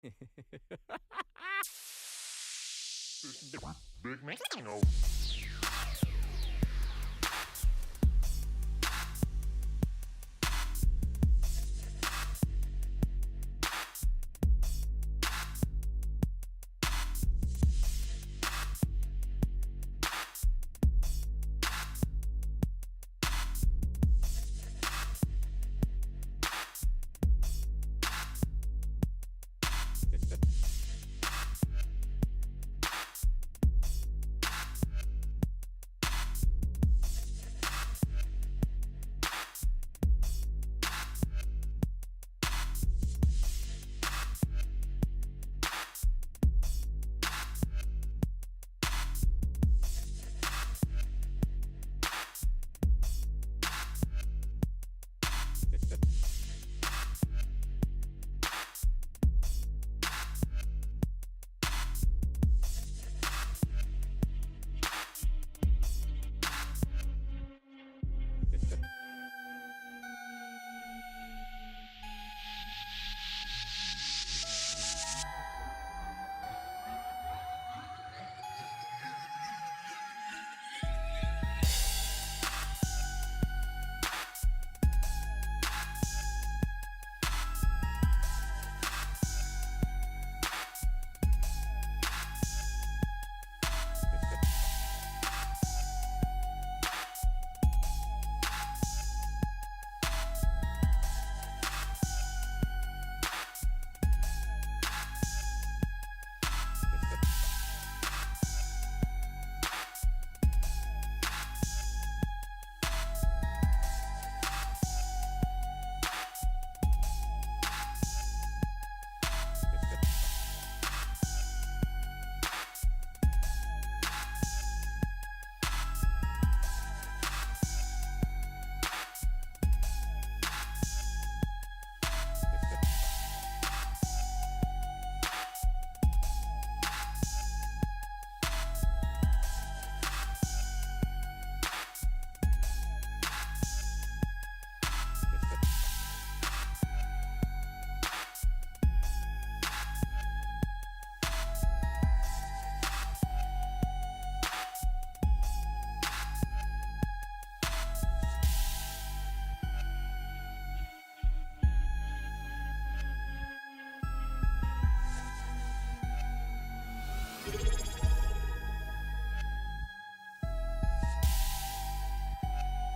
Big man. No.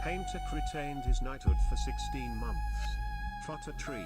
Painter retained his knighthood for 16 months. Trot a tree.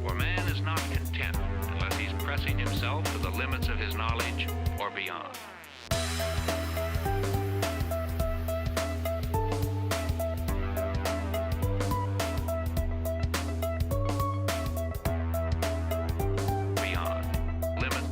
For man is not content unless he's pressing himself to the limits of his knowledge or beyond. Beyond. Limit.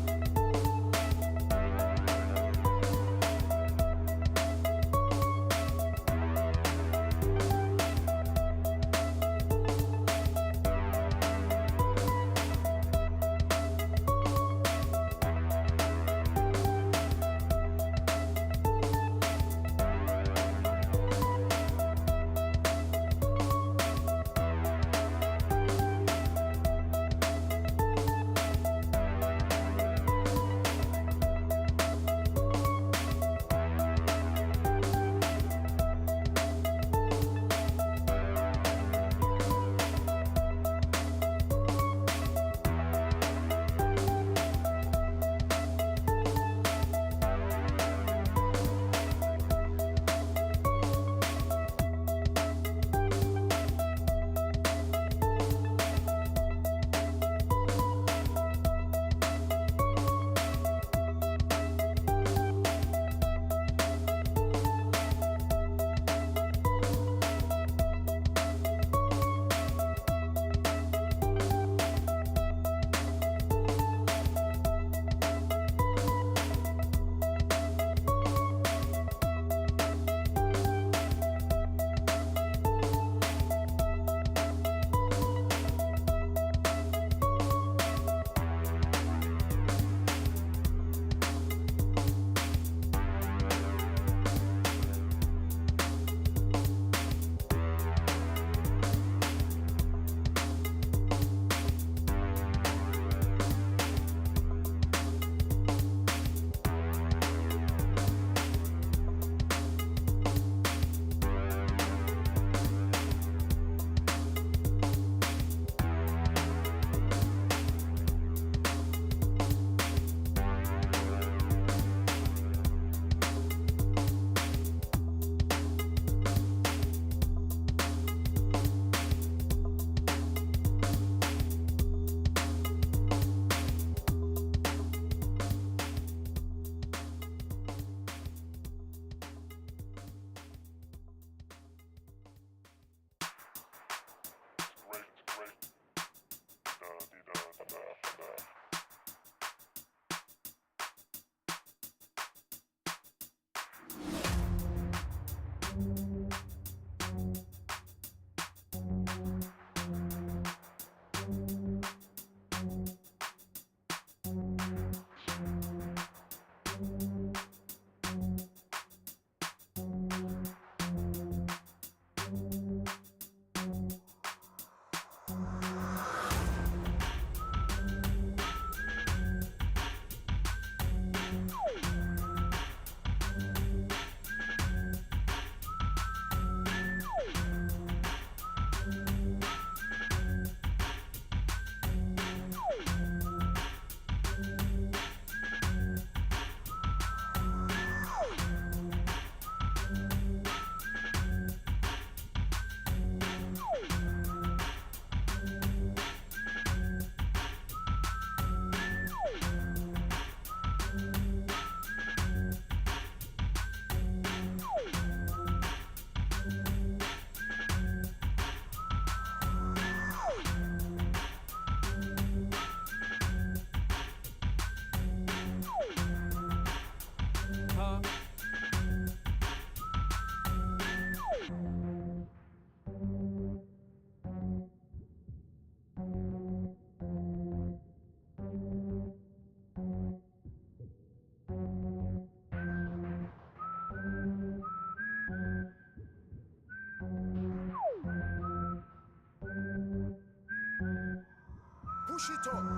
push it up.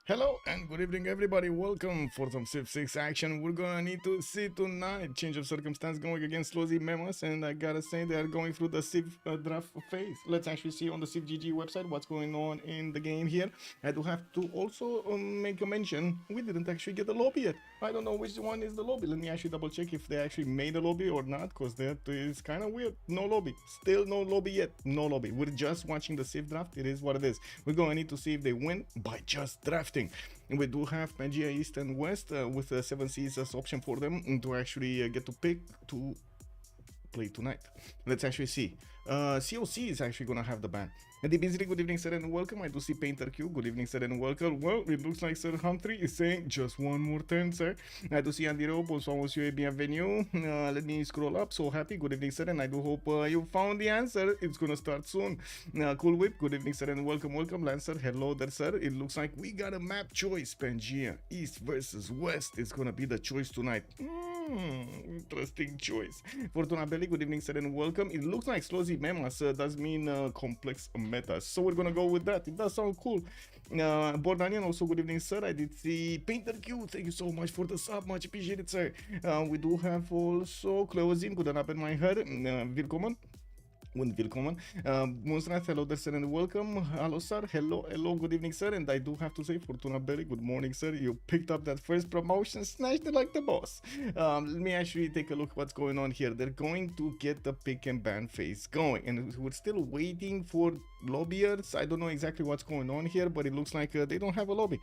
Hello and good evening everybody, welcome for some Civ6 action. We're gonna need to see tonight, change of circumstance going against Slozhnii Memas, and I gotta say they are going through the Civ draft phase. Let's actually see on the Civ6 website what's going on in the game here. I do have to also make a mention, we didn't actually get the lobby yet. I don't know which one is the lobby. Let me actually double check if they actually made a lobby or not, because that is kind of weird. No lobby, still no lobby yet, no lobby. We're just watching the Civ draft, it is what it is. We're gonna need to see if they win by just drafting. We do have Pangea East and West with 7 Seas as option for them to actually get to pick to play tonight. Let's actually see. COC is actually gonna have the ban. And good evening sir and welcome. I do see Painter Q, good evening sir and welcome. Well, it looks like Sir Humphrey is saying just one more turn sir. I do see Andy Rowe, bonsoir monsieur et bienvenue. Let me scroll up, so happy, good evening sir, and I do hope you found the answer. It's gonna start soon. Cool Whip, good evening sir and welcome, Lancer, hello there sir. It looks like we got a map choice, Pangea, East versus West is gonna be the choice tonight. Interesting choice. Fortuna Belly, good evening sir and welcome. It looks like Slozhnii Memas does mean complex metas, so we're gonna go with that. It does sound cool. Bordanian also, good evening sir. I did see Painter Q, thank you so much for the sub, much appreciated sir. We do have also Closing, good up in my head. Willkommen. Willkommen. Monstrat, hello there sir and welcome. Hello sir, hello, good evening sir. And I do have to say, Fortuna Berry, good morning sir. You picked up that first promotion, snatched it like the boss. Let me actually take a look what's going on here. They're going to get the pick and ban phase going, and we're still waiting for lobbyers. I don't know exactly what's going on here, but it looks like they don't have a lobby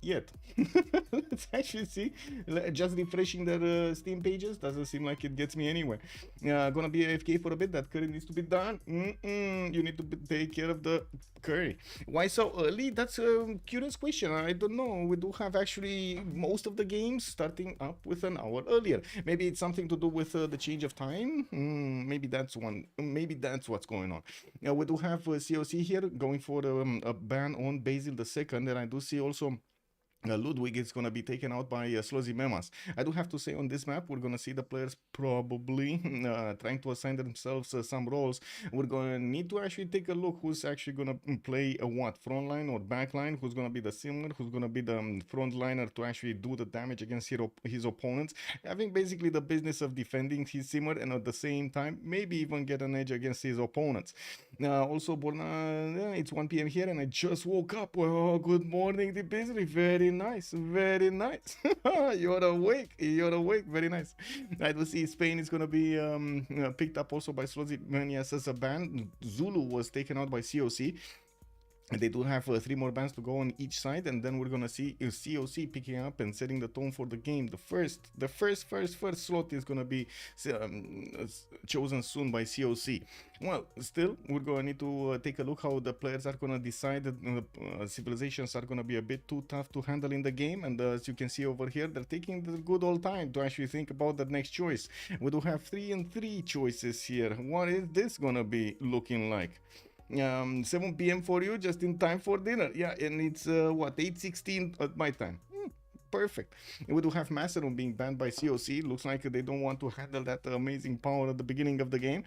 yet. Let's actually see. Just refreshing their Steam pages doesn't seem like it gets me anywhere. Gonna be AFK for a bit. That curry needs to be done. You need to take care of the curry. Why so early? That's a curious question. I don't know. We do have actually most of the games starting up with an hour earlier. Maybe it's something to do with the change of time. Maybe that's one. Maybe that's what's going on. We do have COC here going for a ban on Basil II, and I do see also Ludwig is going to be taken out by Slozhnii Memas. I do have to say, on this map we're going to see the players probably trying to assign themselves some roles. We're going to need to actually take a look who's actually going to play a what, frontline or backline, who's going to be the simmer, who's going to be the frontliner to actually do the damage against his opponents, having basically the business of defending his simmer and at the same time maybe even get an edge against his opponents. Also, Borna, it's 1 p.m. here and I just woke up. Oh, good morning, the busy. Very nice, very nice. You're awake, very nice. I do see Spain is gonna be picked up also by Slozhnii Memas as a ban. Zulu was taken out by COC. And they do have 3 more bans to go on each side, and then we're gonna see COC picking up and setting the tone for the game. The first slot is gonna be chosen soon by COC. Well, still, we're gonna need to take a look how the players are gonna decide that civilizations are gonna be a bit too tough to handle in the game, and as you can see over here, they're taking the good old time to actually think about the next choice. We do have 3 and 3 choices here. What is this gonna be looking like? 7 p.m. for you, just in time for dinner. Yeah, and it's what, 8:16 at my time. Perfect. We do have Maceron being banned by COC. Looks like they don't want to handle that amazing power at the beginning of the game.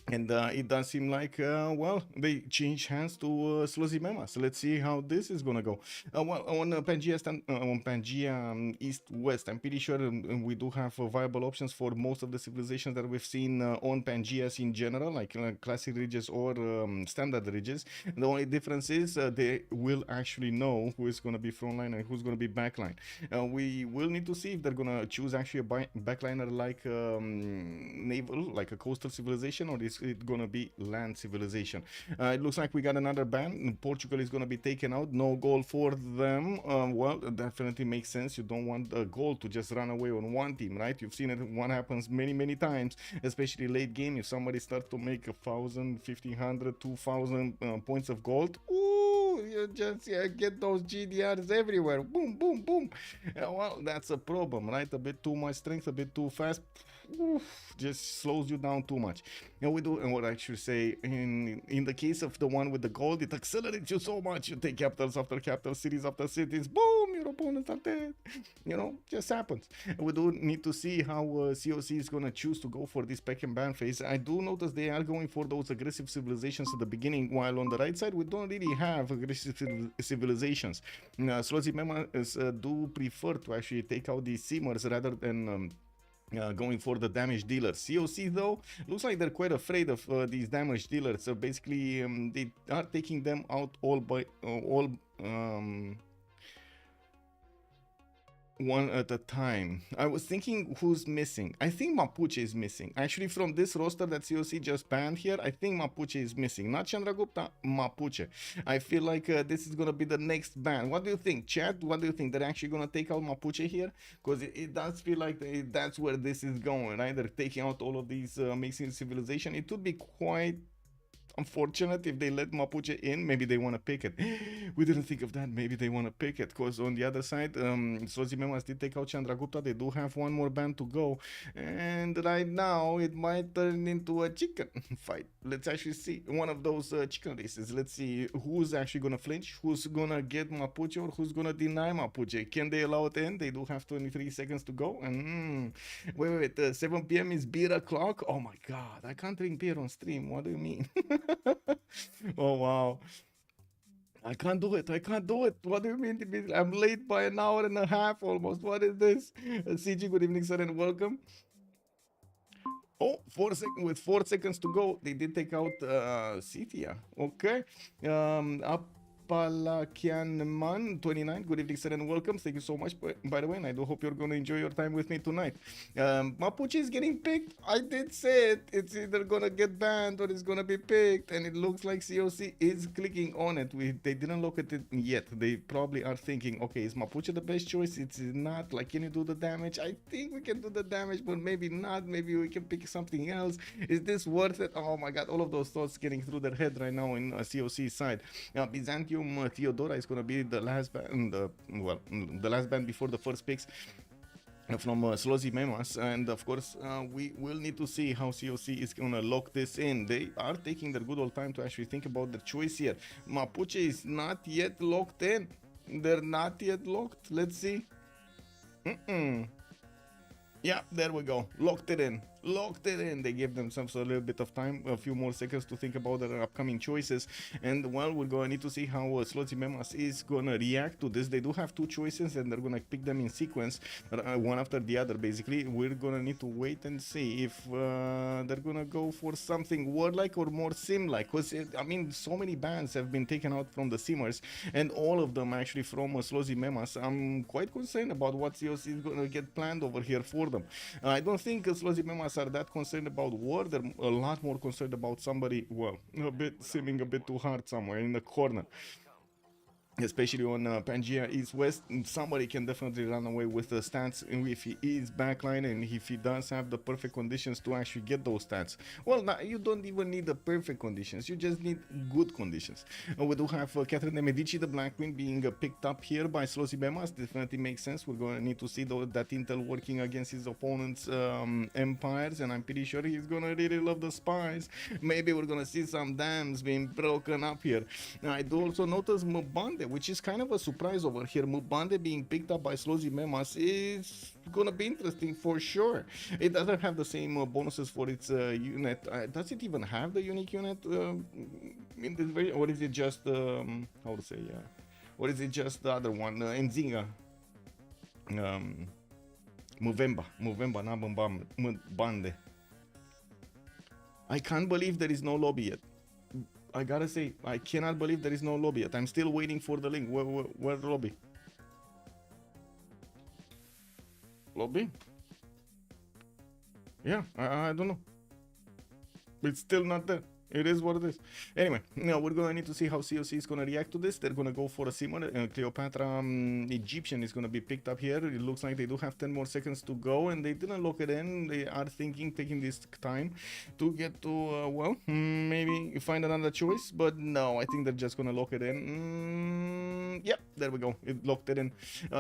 And it does seem like, well, they change hands to Slozhnii Memas. Let's see how this is gonna go. Well, on Pangea East-West, I'm pretty sure we do have viable options for most of the civilizations that we've seen on Pangeas in general, like classic ridges or standard ridges. The only difference is they will actually know who is gonna be frontline and who's gonna be backline. We will need to see if they're gonna choose actually a backliner like naval, like a coastal civilization, or is it gonna be land civilization. It looks like we got another ban. Portugal is gonna be taken out. No goal for them. Well, definitely makes sense. You don't want a goal to just run away on one team, right? You've seen it. What happens many times, especially late game. If somebody starts to make 1,000, 1,500, 2,000 points of gold, ooh, you just get those GDRs everywhere. Boom, boom, boom. Well, that's a problem, right? A bit too much strength, a bit too fast. just slows you down too much. And we do, and what I should say, in the case of the one with the gold, it accelerates you so much. You take capitals after capitals, cities after cities, boom, your opponents are dead. You know, just happens. And we do need to see how COC is gonna choose to go for this pack and ban phase. I do notice they are going for those aggressive civilizations at the beginning, while on the right side we don't really have aggressive civilizations. Slozhnii Memas do prefer to actually take out these simmers rather than going for the damage dealers. COC though looks like they're quite afraid of these damage dealers. So basically, they are taking them out all by one at a time. I was thinking who's missing. I think Mapuche is missing. Actually, from this roster that COC just banned here, I think Mapuche is missing. Not Chandragupta, Mapuche. I feel like this is gonna be the next ban. What do you think, Chad? What do you think? They're actually gonna take out Mapuche here? Because it does feel like that's where this is going, right? They're taking out all of these mixing civilization. It would be quite unfortunate if they let Mapuche in. Maybe they want to pick it. We didn't think of that. Maybe they want to pick it, because on the other side, Slozhnii Memas did take out Chandragupta. They do have one more band to go, and right now it might turn into a chicken fight. Let's actually see one of those chicken races. Let's see who's actually gonna flinch, who's gonna get Mapuche, or who's gonna deny Mapuche. Can they allow it in? They do have 23 seconds to go. And wait, 7 p.m. is beer o'clock. Oh my god, I can't drink beer on stream. What do you mean? Oh wow, I can't do it. What do you mean? I'm late by an hour and a half almost. What is this? CG, good evening, sir, and welcome. Oh, 4 seconds, with 4 seconds to go, they did take out Cithia. Okay. Palakianman 29, good evening, sir, and welcome. Thank you so much, by the way, and I do hope you're going to enjoy your time with me tonight. Mapuche is getting picked. I did say it. It's either going to get banned or it's going to be picked, and it looks like COC is clicking on it. They didn't look at it yet. They probably are thinking, okay, is Mapuche the best choice? It's not. Like, can you do the damage? I think we can do the damage, but maybe not. Maybe we can pick something else. Is this worth it? Oh my god, all of those thoughts getting through their head right now in COC side. Byzantium Theodora is going to be the last band, the last band before the first picks from Slozhnii Memas, and of course we will need to see how COC is going to lock this in. They are taking their good old time to actually think about the choice here. Mapuche is not yet locked in. They're not yet locked. Let's see. Yeah, there we go. Locked it in. They gave themselves a little bit of time, a few more seconds to think about their upcoming choices. And well, we're going to need to see how Slozhnii Memas is going to react to this. They do have two choices, and they're going to pick them in sequence, one after the other. Basically, we're going to need to wait and see if they're going to go for something warlike or more sim-like. Because, I mean, so many bands have been taken out from the simmers, and all of them actually from Slozhnii Memas. I'm quite concerned about what COC is going to get planned over here for them. I don't think Slozhnii Memas are that concerned about war. They're a lot more concerned about somebody, well, seeming a bit too hard somewhere in the corner. Especially on Pangea East-West, somebody can definitely run away with the stats if he is backline and if he does have the perfect conditions to actually get those stats. Well, you don't even need the perfect conditions, you just need good conditions. We do have Catherine de Medici, the Black Queen, being picked up here by Slozhnii Memas. Definitely makes sense. We're going to need to see that intel working against his opponent's empires, and I'm pretty sure he's going to really love the spies. Maybe we're going to see some dams being broken up here. I do also notice Mubande, which is kind of a surprise over here. Mubande being picked up by Slozhnii Memas is gonna be interesting for sure. It doesn't have the same bonuses for its unit. Does it even have the unique unit in this way, or is it just how to say, or is it just the other one, Nzinga? Muvemba, not Mubande. I can't believe there is no lobby yet. I gotta say, I cannot believe there is no lobby yet. I'm still waiting for the link. Where the lobby? Lobby? Yeah, I don't know. It's still not there. It is what it is. Anyway, now we're going to need to see how COC is going to react to this. They're going to go for a simmer. Cleopatra Egyptian is going to be picked up here. It looks like they do have 10 more seconds to go, and they didn't lock it in. They are taking this time to get to, well, maybe find another choice, but no, I think they're just going to lock it in. Yep, there we go. It locked it in.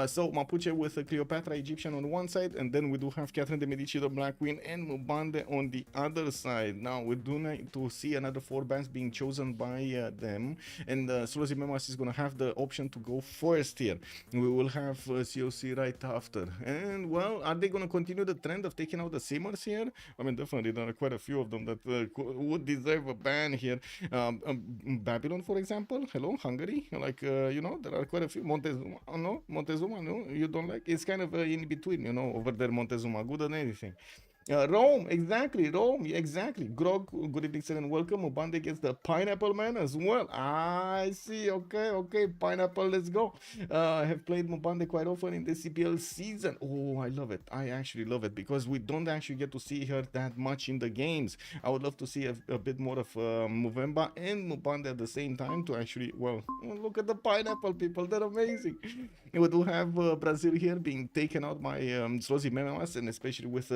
So Mapuche with Cleopatra Egyptian on one side, and then we do have Catherine de Medici, the Black Queen, and Mubande on the other side. Now we do need to see another 4 bands being chosen by them, and Slozhnii Memas is gonna have the option to go first here. We will have COC right after. And well, are they gonna continue the trend of taking out the simmers here? I mean, definitely there are quite a few of them that would deserve a ban here. Babylon, for example. Hello, Hungary. Like you know, there are quite a few. Montezuma, no, Montezuma, no, you don't like. It's kind of in between, you know, over there. Montezuma, good than anything. Rome, exactly, Rome, exactly. Grog, good evening, sir, and welcome. Mubande gets the Pineapple Man as well. I see, okay, Pineapple, let's go. I have played Mubande quite often in the CPL season. Oh, I love it. I actually love it because we don't actually get to see her that much in the games. I would love to see a bit more of Movemba and Mubande at the same time to actually, well, look at the Pineapple people, they're amazing. We do have Brazil here being taken out by Slozhnii Memas, and especially with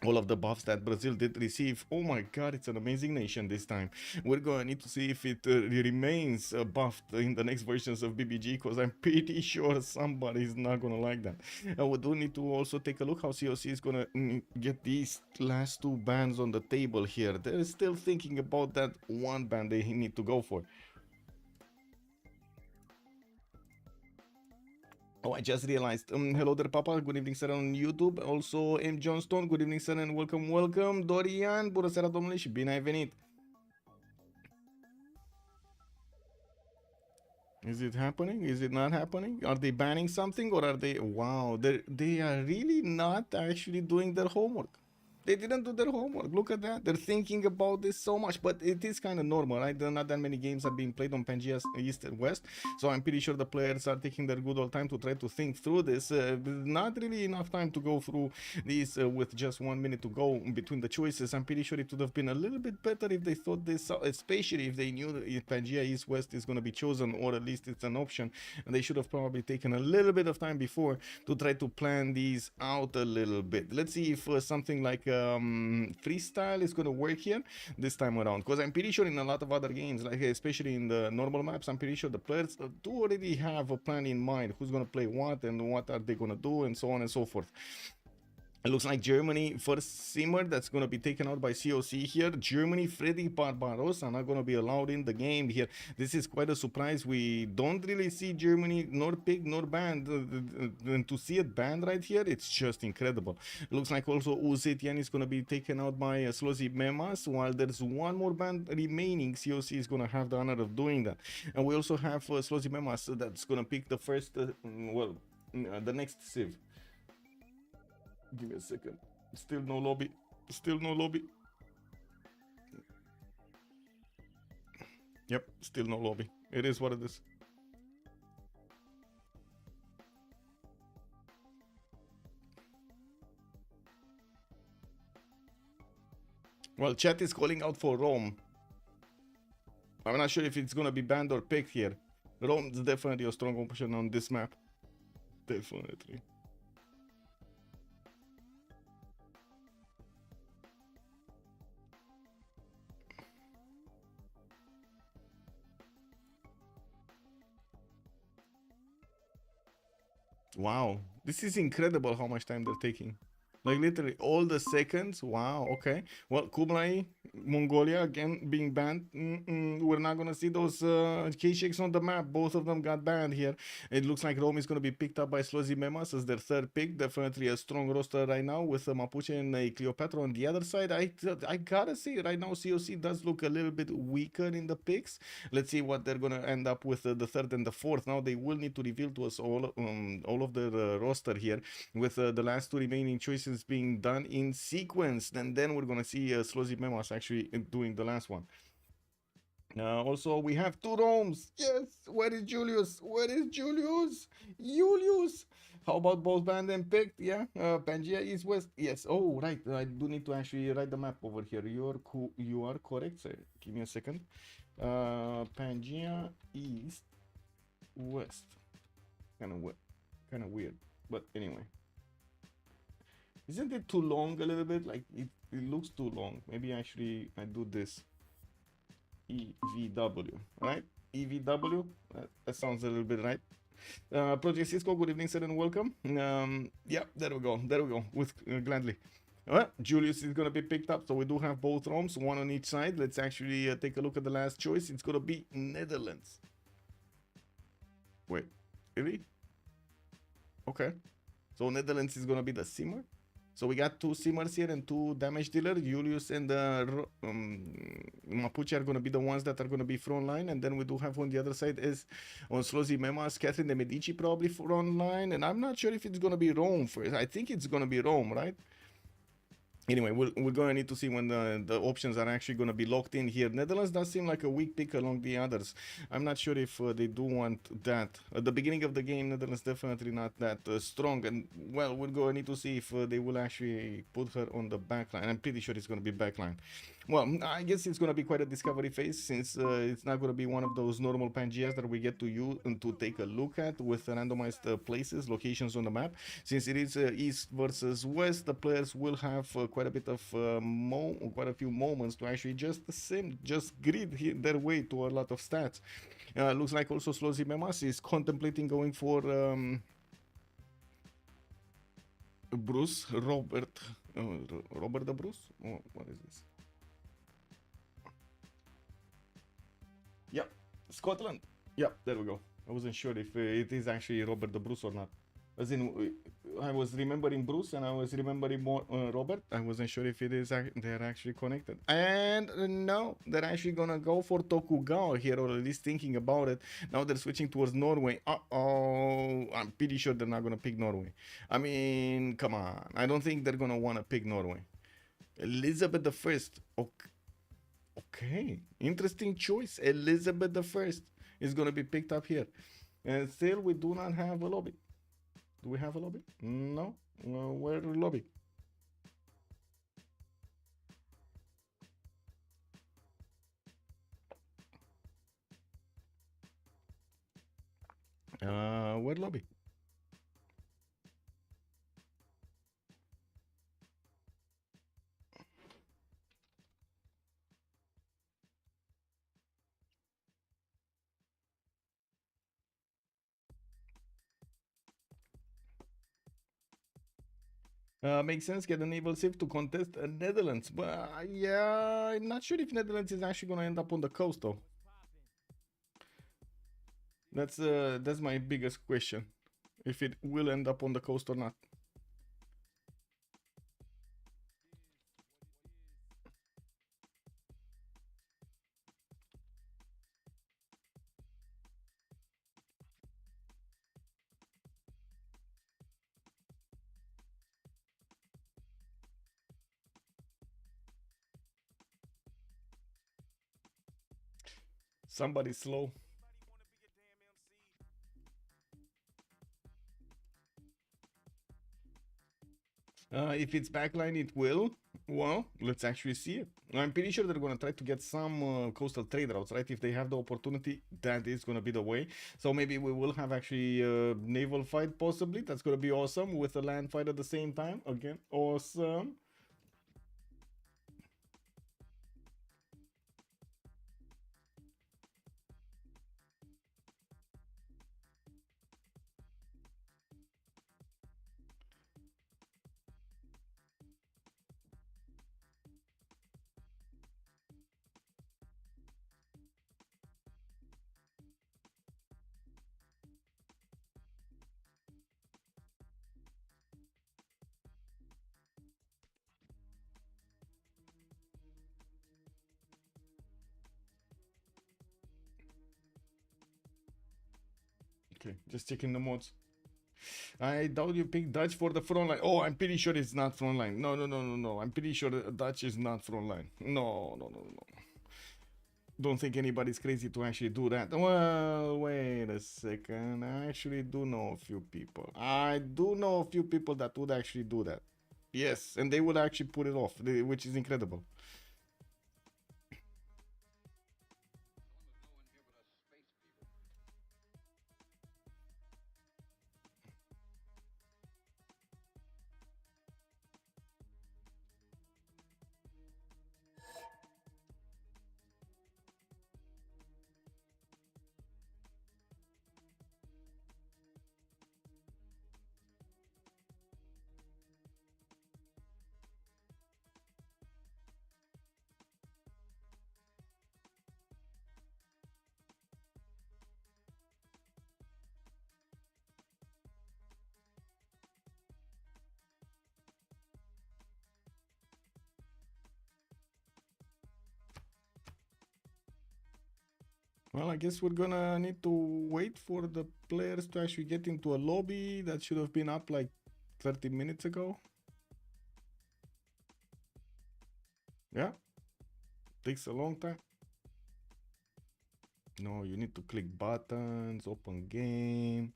all of the buffs that Brazil did receive. Oh my god, it's an amazing nation this time. We're gonna need to see if it remains buffed in the next versions of BBG, because I'm pretty sure somebody's not gonna like that. We do need to also take a look how COC is gonna get these last 2 bans on the table here. They're still thinking about that one ban they need to go for. Oh, I just realized. Hello there, Papa. Good evening, sir, on YouTube. Also, M. Johnston. Good evening, sir, and welcome. Dorian, bună seara, domnule, și bine ai venit. Is it happening? Is it not happening? Are they banning something, or are they... Wow, they are really not actually doing their homework. They didn't do their homework. Look at that. They're thinking about this so much, but it is kind of normal, right? Not that many games are being played on Pangea East and West, so I'm pretty sure the players are taking their good old time to try to think through this. Not really enough time to go through these with just 1 minute to go between the choices. I'm pretty sure it would have been a little bit better if they thought this out, especially if they knew that if Pangea East West is going to be chosen, or at least it's an option. And they should have probably taken a little bit of time before to try to plan these out a little bit. Let's see if something like freestyle is going to work here this time around, because I'm pretty sure in a lot of other games, like especially in the normal maps, I'm pretty sure the players do already have a plan in mind, who's going to play what and what are they going to do, and so on and so forth. It looks like Germany first simmer that's going to be taken out by COC here. Germany, Freddy Barbarossa not going to be allowed in the game here. This is quite a surprise. We don't really see Germany nor picked nor banned. And to see it banned right here, it's just incredible. It looks like also Uzetian is going to be taken out by Slozhnii Memas. While there's one more band remaining, COC is going to have the honor of doing that. And we also have Slozhnii Memas that's going to pick the first, the next Civ. Give me a second. Still no lobby. Still no lobby. Yep, still no lobby. It is what it is. Well, chat is calling out for Rome. I'm not sure if it's gonna be banned or picked here. Rome is definitely a strong option on this map. Definitely. Wow, this is incredible how much time they're taking. Like literally all the seconds. Wow, okay. Well, Kublai, Mongolia again being banned. We're not gonna see those K-Shakes on the map. Both of them got banned here. It looks like Rome is gonna be picked up by Slozhnii Memas as their third pick. Definitely a strong roster right now with Mapuche and Cleopatra on the other side. I gotta say right now COC does look a little bit weaker in the picks. Let's see what they're gonna end up with the third and the fourth. Now they will need to reveal to us all of the roster here with the last 2 remaining choices being done in sequence, and then we're gonna see Slozhnii Memas actually doing the last one. Also, we have 2 Romes. Yes, where is Julius? Where is Julius? Julius! How about both banned and picked? Yeah, Pangea East West. Yes. Oh, right. I do need to actually write the map over here. You are correct, sir. Give me a second. Pangea East West. Kind of weird, but anyway. Isn't it too long a little bit? Like it looks too long. Maybe actually I do this EVW, right? EVW. That sounds a little bit right. Project Cisco, good evening, sir, and welcome. Yeah, there we go. There we go. With gladly. Julius is going to be picked up, so we do have both ROMs, one on each side. Let's actually take a look at the last choice. It's going to be Netherlands. Wait, really? Okay. So Netherlands is going to be the simmer. So we got two simmers here and two damage dealer. Julius and Mapuche are going to be the ones that are going to be front line. And then we do have on the other side is on Slozhnii Memas, Catherine de Medici probably front line. And I'm not sure if it's going to be Rome first. I think it's going to be Rome, right? Anyway, we're going to need to see when the options are actually going to be locked in here. Netherlands does seem like a weak pick along the others. I'm not sure if they do want that. At the beginning of the game, Netherlands definitely not that strong. And, well, we're going to need to see if they will actually put her on the backline. I'm pretty sure it's going to be backline. Well, I guess it's going to be quite a discovery phase since it's not going to be one of those normal Pangeas that we get to use and to take a look at with randomized places, locations on the map. Since it is east versus west, the players will have quite a bit of quite a few moments to actually just grid their way to a lot of stats. Looks like also Slozhnii Memas is contemplating going for Bruce Robert the Bruce. Oh, what is this? Yep, Scotland. Yep, there we go. I wasn't sure if it is actually Robert the Bruce or not. As in, I was remembering Bruce and I was remembering more Robert. I wasn't sure if it is they're actually connected. And no, they're actually gonna go for Tokugawa here, or at least thinking about it. Now they're switching towards Norway. Uh-oh, I'm pretty sure they're not gonna pick Norway. I mean, come on. I don't think they're gonna wanna pick Norway. Elizabeth the First. Okay, interesting choice. Elizabeth the First is gonna be picked up here. And still, we do not have a lobby. Do we have a lobby? No. Where's the lobby? Where lobby? Makes sense. Get a naval Civ to contest Netherlands. But yeah, I'm not sure if Netherlands is actually gonna end up on the coast though. That's my biggest question. If it will end up on the coast or not. Somebody slow. If it's backline, it will. Well, let's actually see it. I'm pretty sure they're going to try to get some coastal trade routes, right? If they have the opportunity, that is going to be the way. So maybe we will have actually a naval fight, possibly. That's going to be awesome, with a land fight at the same time. Again, awesome. Okay, just checking the mods. I doubt you pick Dutch for the front line. Oh, I'm pretty sure it's not front line. No. I'm pretty sure Dutch is not front line. No. Don't think anybody's crazy to actually do that. Well, wait a second. I actually do know a few people. I do know a few people that would actually do that. Yes, and they would actually put it off, which is incredible. Well, I guess we're gonna need to wait for the players to actually get into a lobby that should have been up like 30 minutes ago. Yeah, takes a long time. No, you need to click buttons, open game,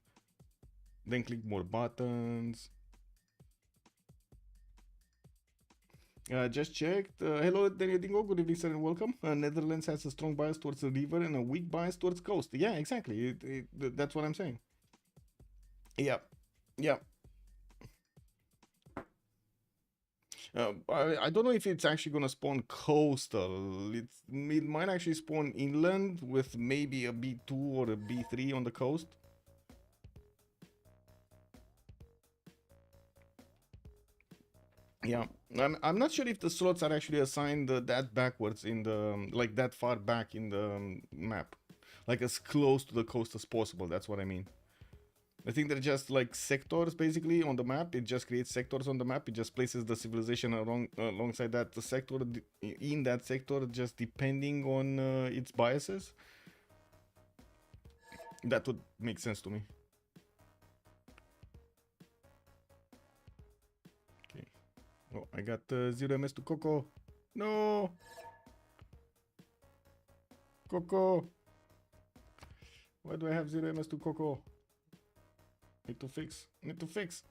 then click more buttons. Just checked. Hello, Daniel Dingo. Good evening, sir, and welcome. Netherlands has a strong bias towards the river and a weak bias towards coast. Yeah, exactly. That's what I'm saying. Yeah, yeah. I don't know if it's actually gonna spawn coastal. It might actually spawn inland with maybe a B2 or a B3 on the coast. Yeah, I'm not sure if the slots are actually assigned that backwards in the like that far back in the map, like as close to the coast as possible. That's what I mean. I think they're just like sectors basically on the map. It just creates sectors on the map. It just places the civilization alongside that sector in that sector, just depending on its biases. That would make sense to me. Okay. Oh, I got 0 MS to Coco. No, Coco. Why do I have 0 MS to Coco? Need to fix. Need to fix.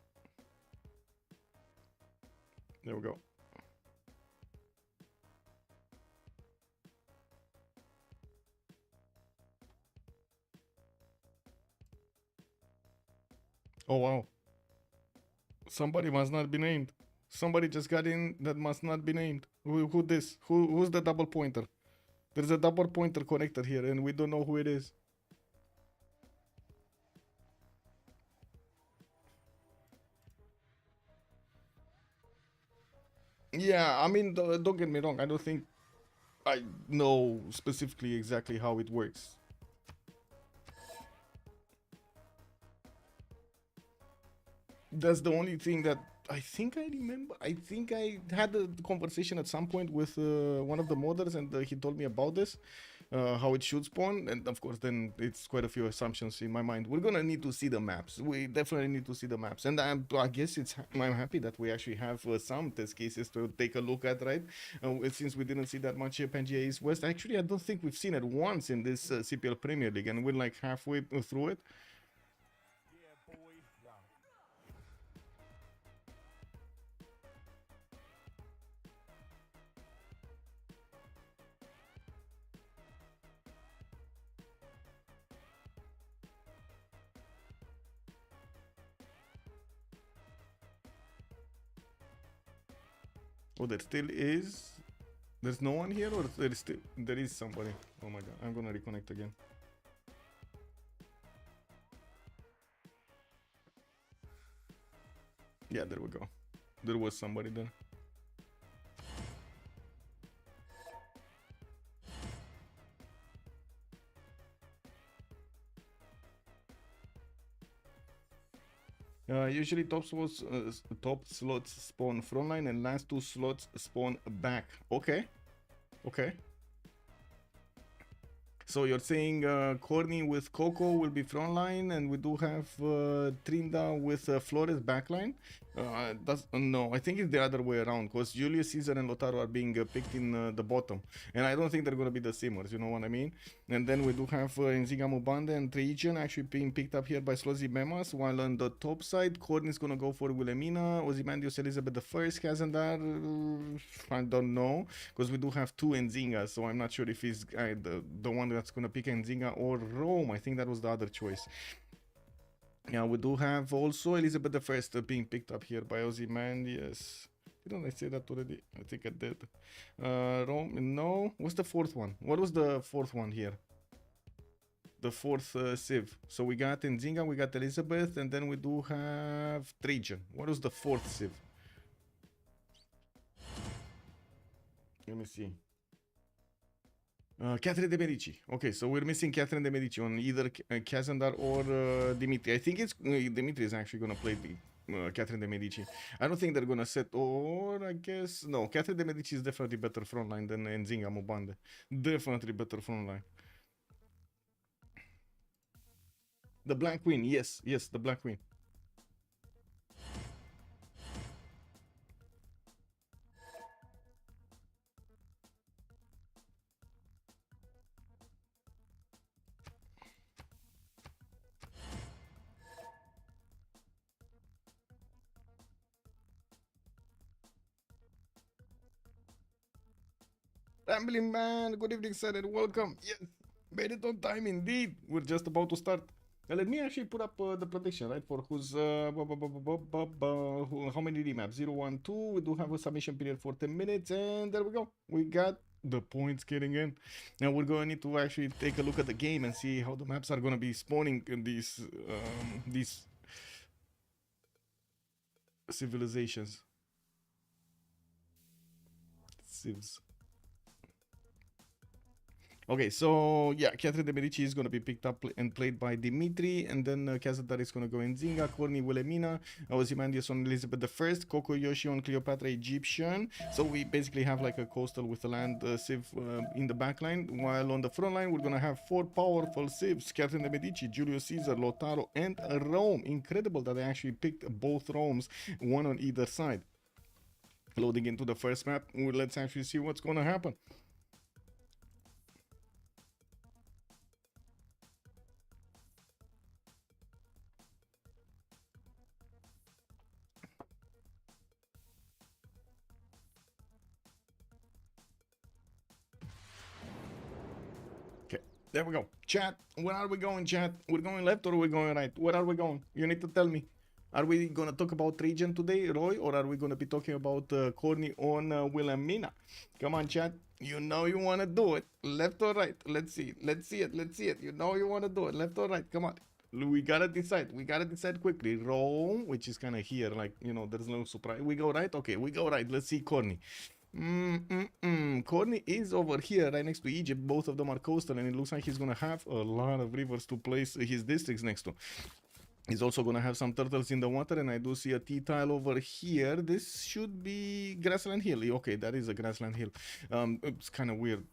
There we go. Oh wow. Somebody must not be named. Somebody just got in that must not be named. Who this? Who's the double pointer? There's a double pointer connector here and we don't know who it is. Yeah, I mean, don't get me wrong. I don't think I know specifically exactly how it works. That's the only thing that I think I remember. I think I had a conversation at some point with one of the modders, and he told me about this, how it should spawn. And of course, then it's quite a few assumptions in my mind. We're gonna need to see the maps. We definitely need to see the maps, and I guess I'm happy that we actually have some test cases to take a look at, right? Since we didn't see that much Pangea East West. Actually, I don't think we've seen it once in this CPL Premier League, and we're like halfway through it. Oh, there still is. There's no one here, or there is somebody. Oh my god, I'm gonna reconnect again. Yeah, there we go. There was somebody there. Usually top slots spawn frontline and last two slots spawn back. Okay. Okay. So you're saying Corny with Coco will be frontline, and we do have Trinda with Flores backline. No, I think it's the other way around, because Julius Caesar and Lotaro are being picked in the bottom, and I don't think they're gonna be the simmers. You know what I mean? And then we do have Nzinga Mubande and Trajan actually being picked up here by Slozhnii Memas, while on the top side, Corny is gonna go for Wilhelmina, Ozymandias Elizabeth I, Kazandar. I don't know, because we do have two Nzingas, so I'm not sure if he's the one that's gonna pick Nzinga or Rome. I think that was the other choice. Yeah, we do have also Elizabeth I being picked up here by Ozymandias. Didn't I say that already? I think I did. Rome, no. What's the fourth one? What was the fourth one here? The fourth Civ. So we got Nzinga, we got Elizabeth, and then we do have Trajan. What was the fourth Civ? Let me see. Catherine de Medici. Okay, so we're missing Catherine de Medici on either Kazandar or Dimitri. I think it's Dimitri is actually gonna play the Catherine de Medici. I don't think they're gonna set, or I guess no. Catherine de Medici is definitely better frontline than Nzinga Mubande. Definitely better frontline. The Black Queen, yes, yes, the Black Queen. Rambling man, good evening, sir, and welcome. Yes, made it on time indeed. We're just about to start. Let me actually put up the prediction, right? For who's how many remaps? 0, 1, 2. We do have a submission period for 10 minutes, and there we go. We got the points getting in. Now we're going to need to actually take a look at the game and see how the maps are going to be spawning in these civilizations. Civs. Okay, so yeah, Catherine de Medici is going to be picked up and played by Dimitri, and then Kazadar is going to go in Zinga, Corny Wilhelmina, Ozymandias on Elizabeth I, Coco Yoshi on Cleopatra Egyptian. So we basically have like a coastal with a land civ in the back line, while on the front line we're going to have 4 powerful civs, Catherine de Medici, Julius Caesar, Lotaro, and Rome. Incredible that they actually picked both Romes, one on either side. Loading into the first map, let's actually see what's going to happen. There we go. Chat, where are we going, chat? We're going left or are we going right? Where are we going? You need to tell me. Are we going to talk about region today, Roy? Or are we going to be talking about Corny on Wilhelmina? Come on, chat. You know you want to do it. Left or right? Let's see. Let's see it. Let's see it. You know you want to do it. Left or right? Come on. We got to decide. We got to decide quickly. Rome, which is kind of here. Like, you know, there's no surprise. We go right? Okay, we go right. Let's see Corny. Corny is over here right next to Egypt. Both of them are coastal, and it looks like he's gonna have a lot of rivers to place his districts next to. He's also gonna have some turtles in the water, and I do see a T-tile over here. This should be Grassland Hill. Okay, that is a Grassland Hill. It's kind of weird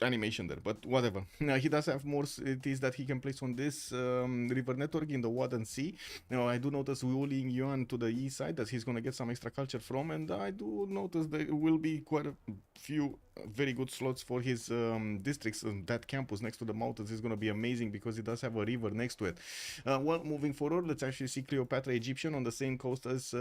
animation there, but whatever. Now he does have more cities that he can place on this river network in the Wadden Sea. Now I do notice Wu Ling Yuan to the east side that he's going to get some extra culture from, and I do notice there will be quite a few very good slots for his districts. That campus next to the mountains is going to be amazing because it does have a river next to it. Well, moving forward, let's actually see Cleopatra Egyptian on the same coast as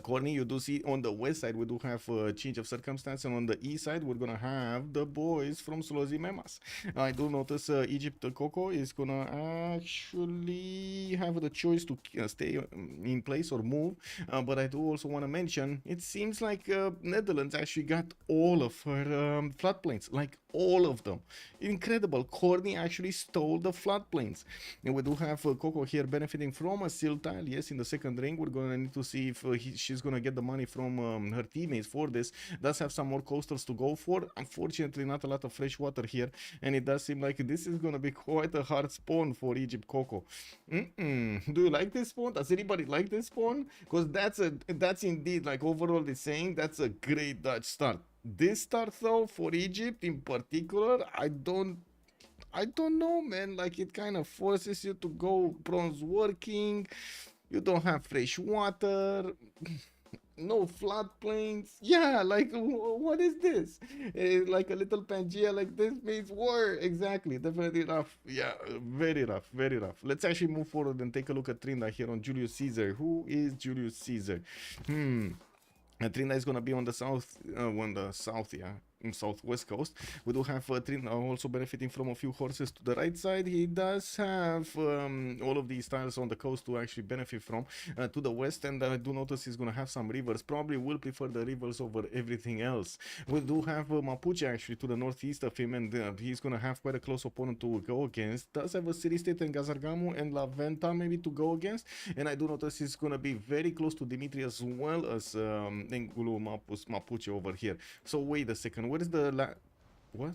Corny. You do see on the west side we do have a change of circumstance, and on the east side we're gonna have the boys from Slozhnii Memas. I do notice Egypt Coco is gonna actually have the choice to stay in place or move, but I do also want to mention it seems like Netherlands actually got all of her floodplains, like all of them. Incredible. Corny actually stole the floodplains, and we do have Coco here benefiting from a seal tile. Yes, in the second ring we're gonna need to see if she's gonna get the money from her teammates for this. Does have some more coastals to go for. Unfortunately, not a lot of fresh water here, and it does seem like this is gonna be quite a hard spawn for Egypt Coco. Do you like this spawn? Does anybody like this spawn? Because that's indeed, like, overall the saying, that's a great Dutch start. This start though for Egypt in particular, I don't know, man. Like, it kind of forces you to go bronze working. You don't have fresh water, no floodplains. Yeah, like, what is this? Like a little Pangea like this means war. Exactly. Definitely rough. Yeah, very rough, very rough. Let's actually move forward and take a look at Trinda here on Julius Caesar. Who is Julius Caesar? Trinda is gonna be on the south, yeah, southwest coast. We do have Trinda also benefiting from a few horses to the right side. He does have all of these tiles on the coast to actually benefit from to the west, and I do notice he's gonna have some rivers. Probably will prefer the rivers over everything else. We do have Mapuche actually to the northeast of him, and he's gonna have quite a close opponent to go against. Does have a city state and Gazargamu and La Venta maybe to go against, and I do notice he's gonna be very close to Dimitri as well as Ngulu Mapuche over here. So wait a second, what is the what?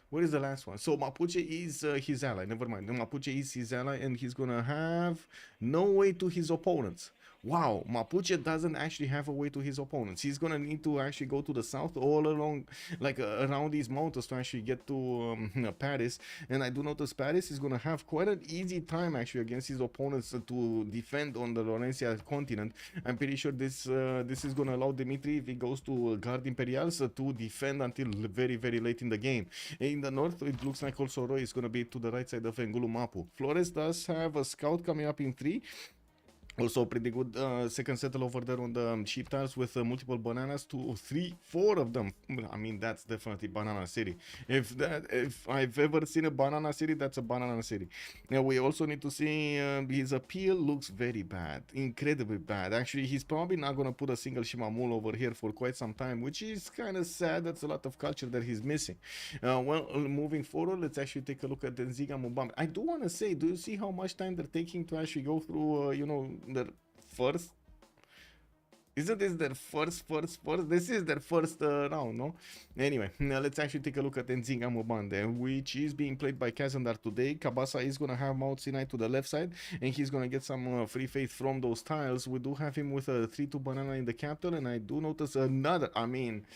Where is the last one? So Mapuche is his ally. Never mind. Mapuche is his ally, and he's gonna have no way to his opponents. wow, Mapuche doesn't actually have a way to his opponents. He's gonna need to actually go to the south all along, like around these mountains to actually get to Paris. And I do notice Paris is gonna have quite an easy time actually against his opponents to defend on the Laurentia continent. I'm pretty sure this is gonna allow Dimitri, if he goes to guard Imperials, to defend until very, very late in the game. In the north, it looks like also Roy is gonna be to the right side of Engulu Mapu. Flores does have a scout coming up in 3. Also pretty good second settle over there on the sheep tiles with multiple bananas, 2, 3, 4 of them. I mean, that's definitely banana city. If I've ever seen a banana city, that's a banana city. Now we also need to see his appeal looks very bad, incredibly bad. Actually, he's probably not gonna put a single Shimamul over here for quite some time, which is kind of sad. That's a lot of culture that he's missing. Well, moving forward, let's actually take a look at the Nziga Mubambe. I do want to say, do you see how much time they're taking to actually go through, you know, their first, isn't this their first? This is their first round, no? Anyway, now let's actually take a look at Nzinga Mubande, which is being played by Kazandar today. Kabasa is gonna have Mount Sinai to the left side, and he's gonna get some free faith from those tiles. We do have him with a 3-2 banana in the capital, and I do notice another, I mean,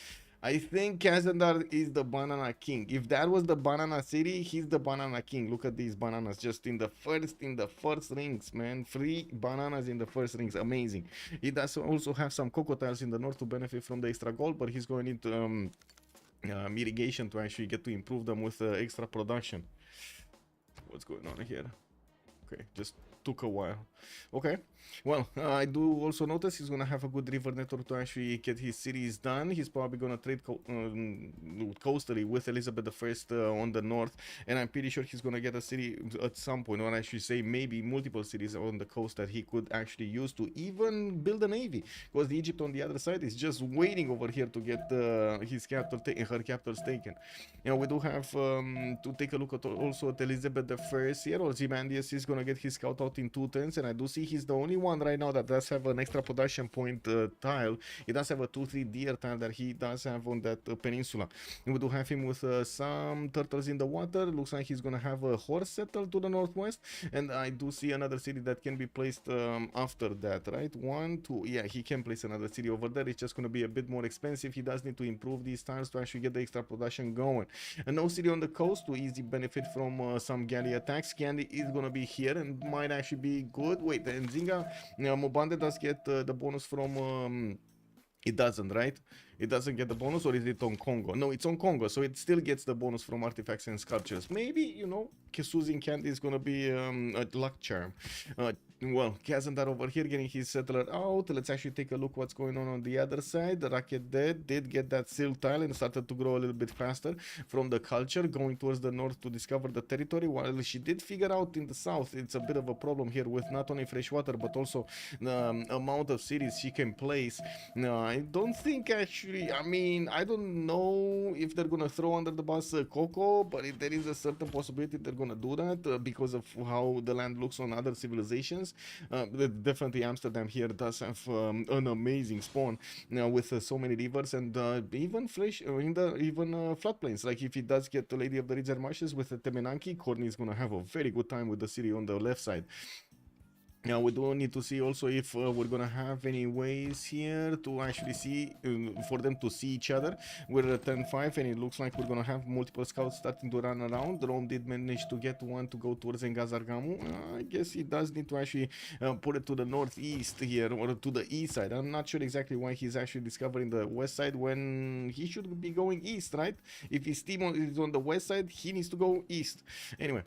I think Kazandar is the banana king. If that was the banana city, he's the banana king. Look at these bananas just in the first rings, man. 3 bananas in the first rings. Amazing. He does also have some cocoa tiles in the north to benefit from the extra gold, but he's going into mitigation to actually get to improve them with extra production. What's going on here? Okay, just took a while. Okay, well, I do also notice he's gonna have a good river network to actually get his cities done. He's probably gonna trade coastally with Elizabeth I on the north, and I'm pretty sure he's gonna get a city at some point, or I should say maybe multiple cities on the coast that he could actually use to even build a navy, because the Egypt on the other side is just waiting over here to get his capital her capitals taken. You know, we do have to take a look at also at Elizabeth I here, or Zimandias is gonna get his scout out in 2 turns, and I do see he's the only one right now that does have an extra production point tile. He does have a 2-3 deer tile that he does have on that peninsula. And we do have him with some turtles in the water. Looks like he's gonna have a horse settled to the northwest, and I do see another city that can be placed after that, right? 1, 2, yeah, he can place another city over there. It's just gonna be a bit more expensive. He does need to improve these tiles to actually get the extra production going. And no city on the coast to easy benefit from some galley attacks. Candy is gonna be here and might actually be good. Wait, the Nzinga Mubande does get the bonus from it doesn't, right? It doesn't get the bonus, or is it on Congo? No, it's on Congo, so it still gets the bonus from artifacts and sculptures. Maybe, you know, Kisuzin Candy is gonna be a luck charm. Well, Kazandar over here getting his settler out. Let's actually take a look what's going on the other side. The Racket Dead did get that silk tile and started to grow a little bit faster from the culture, going towards the north to discover the territory, while she did figure out in the south it's a bit of a problem here with not only fresh water but also the amount of cities she can place. I don't think actually, I mean, I don't know if they're gonna throw under the bus Coco, but if there is a certain possibility they're gonna do that because of how the land looks on other civilizations. Definitely Amsterdam here does have an amazing spawn with so many rivers and even fresh floodplains. Like if he does get the Lady of the Ridge Marshes with the Temenanki, Courtney is gonna have a very good time with the city on the left side. Now we do need to see also if we're gonna have any ways here to actually see for them to see each other. We're at 10-5 and it looks like we're gonna have multiple scouts starting to run around. Rome did manage to get one to go towards Ngazargamu. I guess he does need to actually put it to the northeast here, or to the east side. I'm not sure exactly why he's actually discovering the west side when he should be going east, right? If his team is on the west side, he needs to go east. Anyway,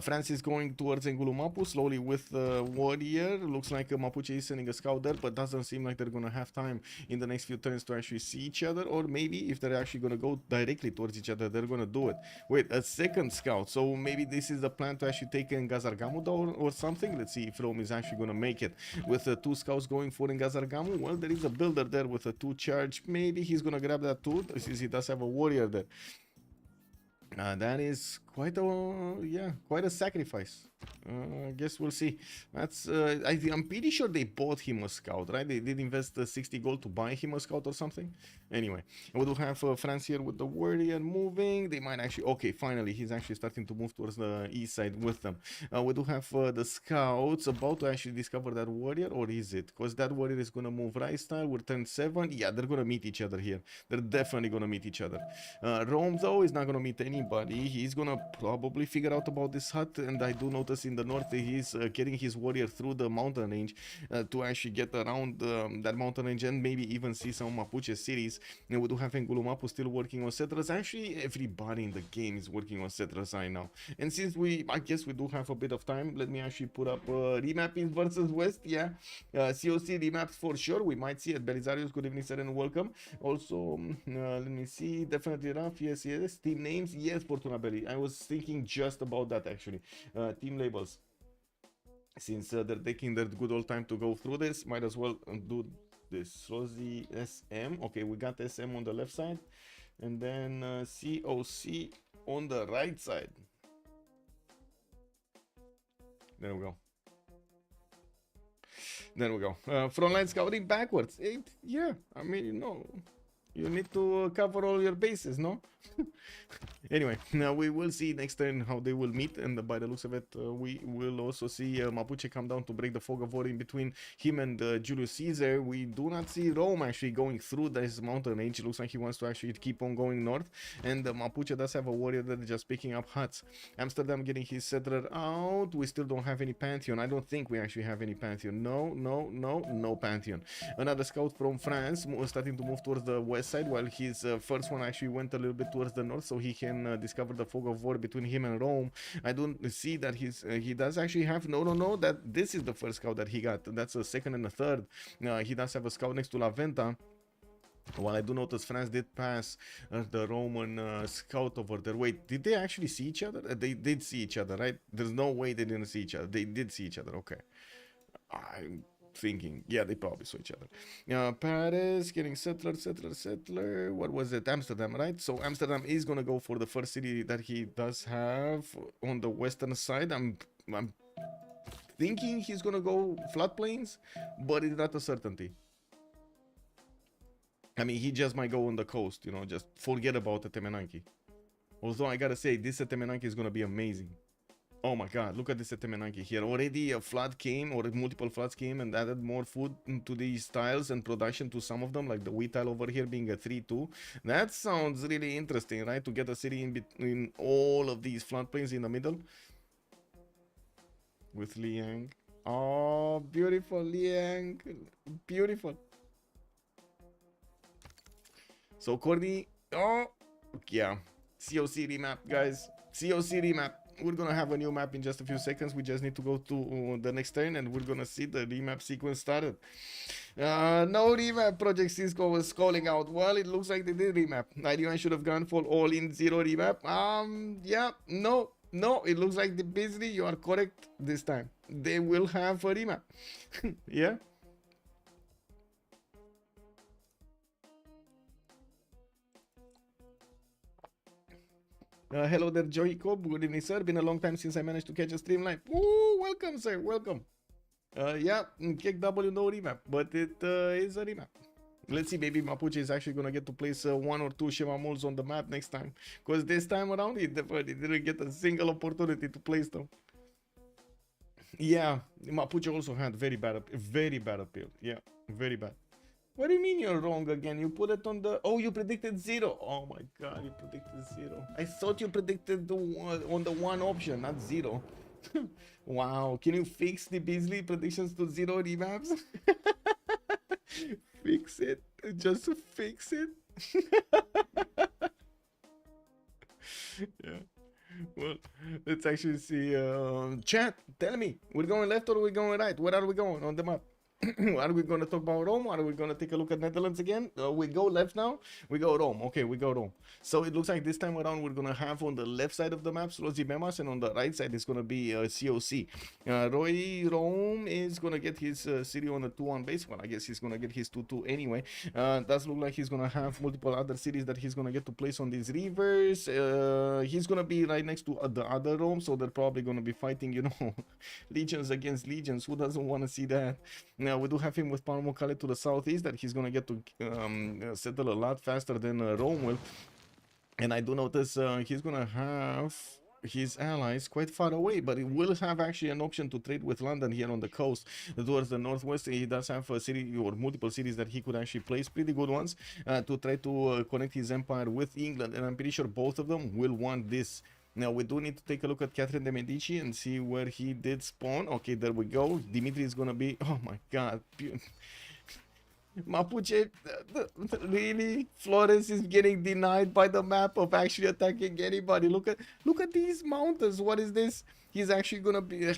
France is going towards Ngulumapu slowly with Warrior. Looks like Mapuche is sending a scout there, but doesn't seem like they're gonna have time in the next few turns to actually see each other, or maybe if they're actually gonna go directly towards each other, they're gonna do it. Wait, a second scout, so maybe this is the plan to actually take Ngazargamu or something. Let's see if Rome is actually gonna make it with 2 scouts going for Ngazargamu. Well, there is a builder there with a 2 charge. Maybe he's gonna grab that too, since he does have a warrior there. That is quite a sacrifice. I guess we'll see. That's I'm pretty sure they bought him a scout, right? They did invest 60 gold to buy him a scout or something. Anyway, we do have France here with the warrior moving. They might actually, okay, finally he's actually starting to move towards the east side with them. We do have the scouts about to actually discover that warrior, or is it? Because that warrior is gonna move right style. We're turn 7. Yeah, they're gonna meet each other here. They're definitely gonna meet each other. Rome though is not gonna meet anybody. He's gonna probably figure out about this hut, and I do notice in the north he's getting his warrior through the mountain range to actually get around that mountain range and maybe even see some Mapuche cities. And we do have Ngulumapu still working on settlers. Actually, everybody in the game is working on settlers right now. And since I guess we do have a bit of time, let me actually put up remap East versus West. Yeah, COC remaps for sure. We might see it. Belisarius, good evening, sir, and welcome. Also, let me see. Definitely rough. Yes, yes. Team names. Yes, Fortuna Belly. I was thinking just about that actually. Team labels. Since they're taking their good old time to go through this, might as well do this. Slozhnii SM. Okay, we got SM on the left side, and then COC on the right side. There we go. There we go. Frontline scouting backwards. Yeah, I mean, you know, you need to cover all your bases, no? Anyway, now we will see next turn how they will meet, and by the looks of it, we will also see Mapuche come down to break the fog of war in between him and Julius Caesar. We do not see Rome actually going through this mountain range. It looks like he wants to actually keep on going north, and Mapuche does have a warrior that is just picking up huts. Amsterdam getting his settler out. We still don't have any Pantheon. I don't think we actually have any Pantheon. No Pantheon. Another scout from France starting to move towards the west side, while his first one actually went a little bit towards the north, so he can discover the fog of war between him and Rome. I don't see that he does actually have no, that this is the first scout that he got. That's a second and a third. He does have a scout next to La Venta. While I do notice France did pass the Roman scout over there. Wait, did they actually see each other? They did see each other, right? There's no way they didn't see each other. They did see each other. Okay, I'm thinking, yeah, they probably saw each other. Paris getting settler. What was it? Amsterdam, right? So Amsterdam is gonna go for the first city that he does have on the western side. I'm thinking he's gonna go floodplains, but it's not a certainty. I mean, he just might go on the coast, you know, just forget about the Temenanki. Although I gotta say, this Temenanki is gonna be amazing. Oh my god, look at this Temenanki here. Already a flood came, or multiple floods came and added more food into these tiles and production to some of them, like the wheat tile over here being a 3-2. That sounds really interesting, right? To get a city in between all of these floodplains in the middle. With Liang. Oh, beautiful, Liang. Beautiful. So, Cordy. Oh, yeah. COC remap, guys. COC remap. We're gonna have a new map in just a few seconds. We just need to go to the next turn, and we're gonna see the remap sequence started. No remap. Project Cisco was calling out. Well, it looks like they did remap. 91 should have gone for all-in 0 remap. Yeah, no, it looks like basically you are correct this time. They will have a remap. Yeah. Hello there, Jacob. Good evening, sir. Been a long time since I managed to catch a stream live. Ooh, welcome, sir. Welcome. Yeah, kick W no remap, but it is a remap. Let's see, maybe Mapuche is actually gonna get to place 1 or 2 Shema moles on the map next time, because this time around he definitely didn't get a single opportunity to place them. Yeah, Mapuche also had very bad appeal. Yeah, very bad. What do you mean you're wrong again? You put it on the... Oh, you predicted 0. Oh my god, you predicted 0. I thought you predicted the one, on the 1 option, not 0. Wow, can you fix the Beasley predictions to 0 remaps? Fix it. Just fix it. Yeah. Well, let's actually see. Chat, tell me, we're going left or we're going right? Where are we going on the map? Are we going to talk about Rome? Are we going to take a look at Netherlands again? We go left now. We go Rome. Okay, we go Rome. So it looks like this time around we're going to have on the left side of the map Slozhnii Memas, and on the right side it's going to be COC. Rome is going to get his city on a 2-1 base. Well, I guess he's going to get his 2-2 anyway. Does look like he's going to have multiple other cities that he's going to get to place on these rivers. He's going to be right next to the other Rome, so they're probably going to be fighting, you know, legions against legions. Who doesn't want to see that? Now we do have him with Pamukkale to the southeast that he's going to get to settle a lot faster than Rome will. And I do notice he's going to have his allies quite far away, but he will have actually an option to trade with London here on the coast towards the northwest. He does have a city or multiple cities that he could actually place, pretty good ones, to try to connect his empire with England, and I'm pretty sure both of them will want this. Now we do need to take a look at Catherine de Medici and see where he did spawn. Okay, there we go. Dimitri is gonna be, oh my god, Mapuche, really? Florence is getting denied by the map of actually attacking anybody. Look at these mountains. What is this? He's actually gonna be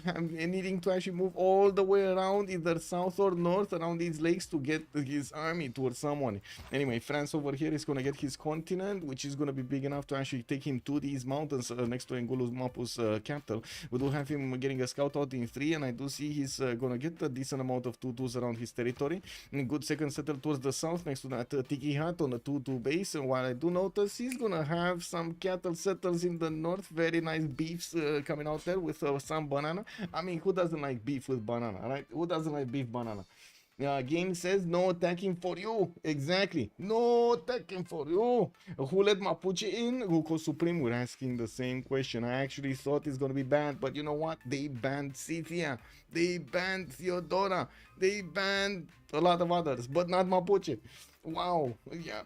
needing to actually move all the way around, either south or north, around these lakes to get his army towards someone. Anyway, France over here is gonna get his continent, which is gonna be big enough to actually take him to these mountains next to Engulu Mapu's capital. We do have him getting a scout out in 3, and I do see he's gonna get a decent amount of 2-2s around his territory. And good second settle towards the south next to that Tiki Hat on a 2-2 base. And while I do notice he's gonna have some cattle settles in the north, very nice beefs coming out there with some banana. I mean, who doesn't like beef with banana, right? Who doesn't like beef banana? Game says no attacking for you. Exactly, no attacking for you. Who let Mapuche in? Ruko Supreme, we're asking the same question. I actually thought it's gonna be banned, but you know what? They banned Scythia, they banned Theodora, they banned a lot of others, but not Mapuche. Wow, yeah,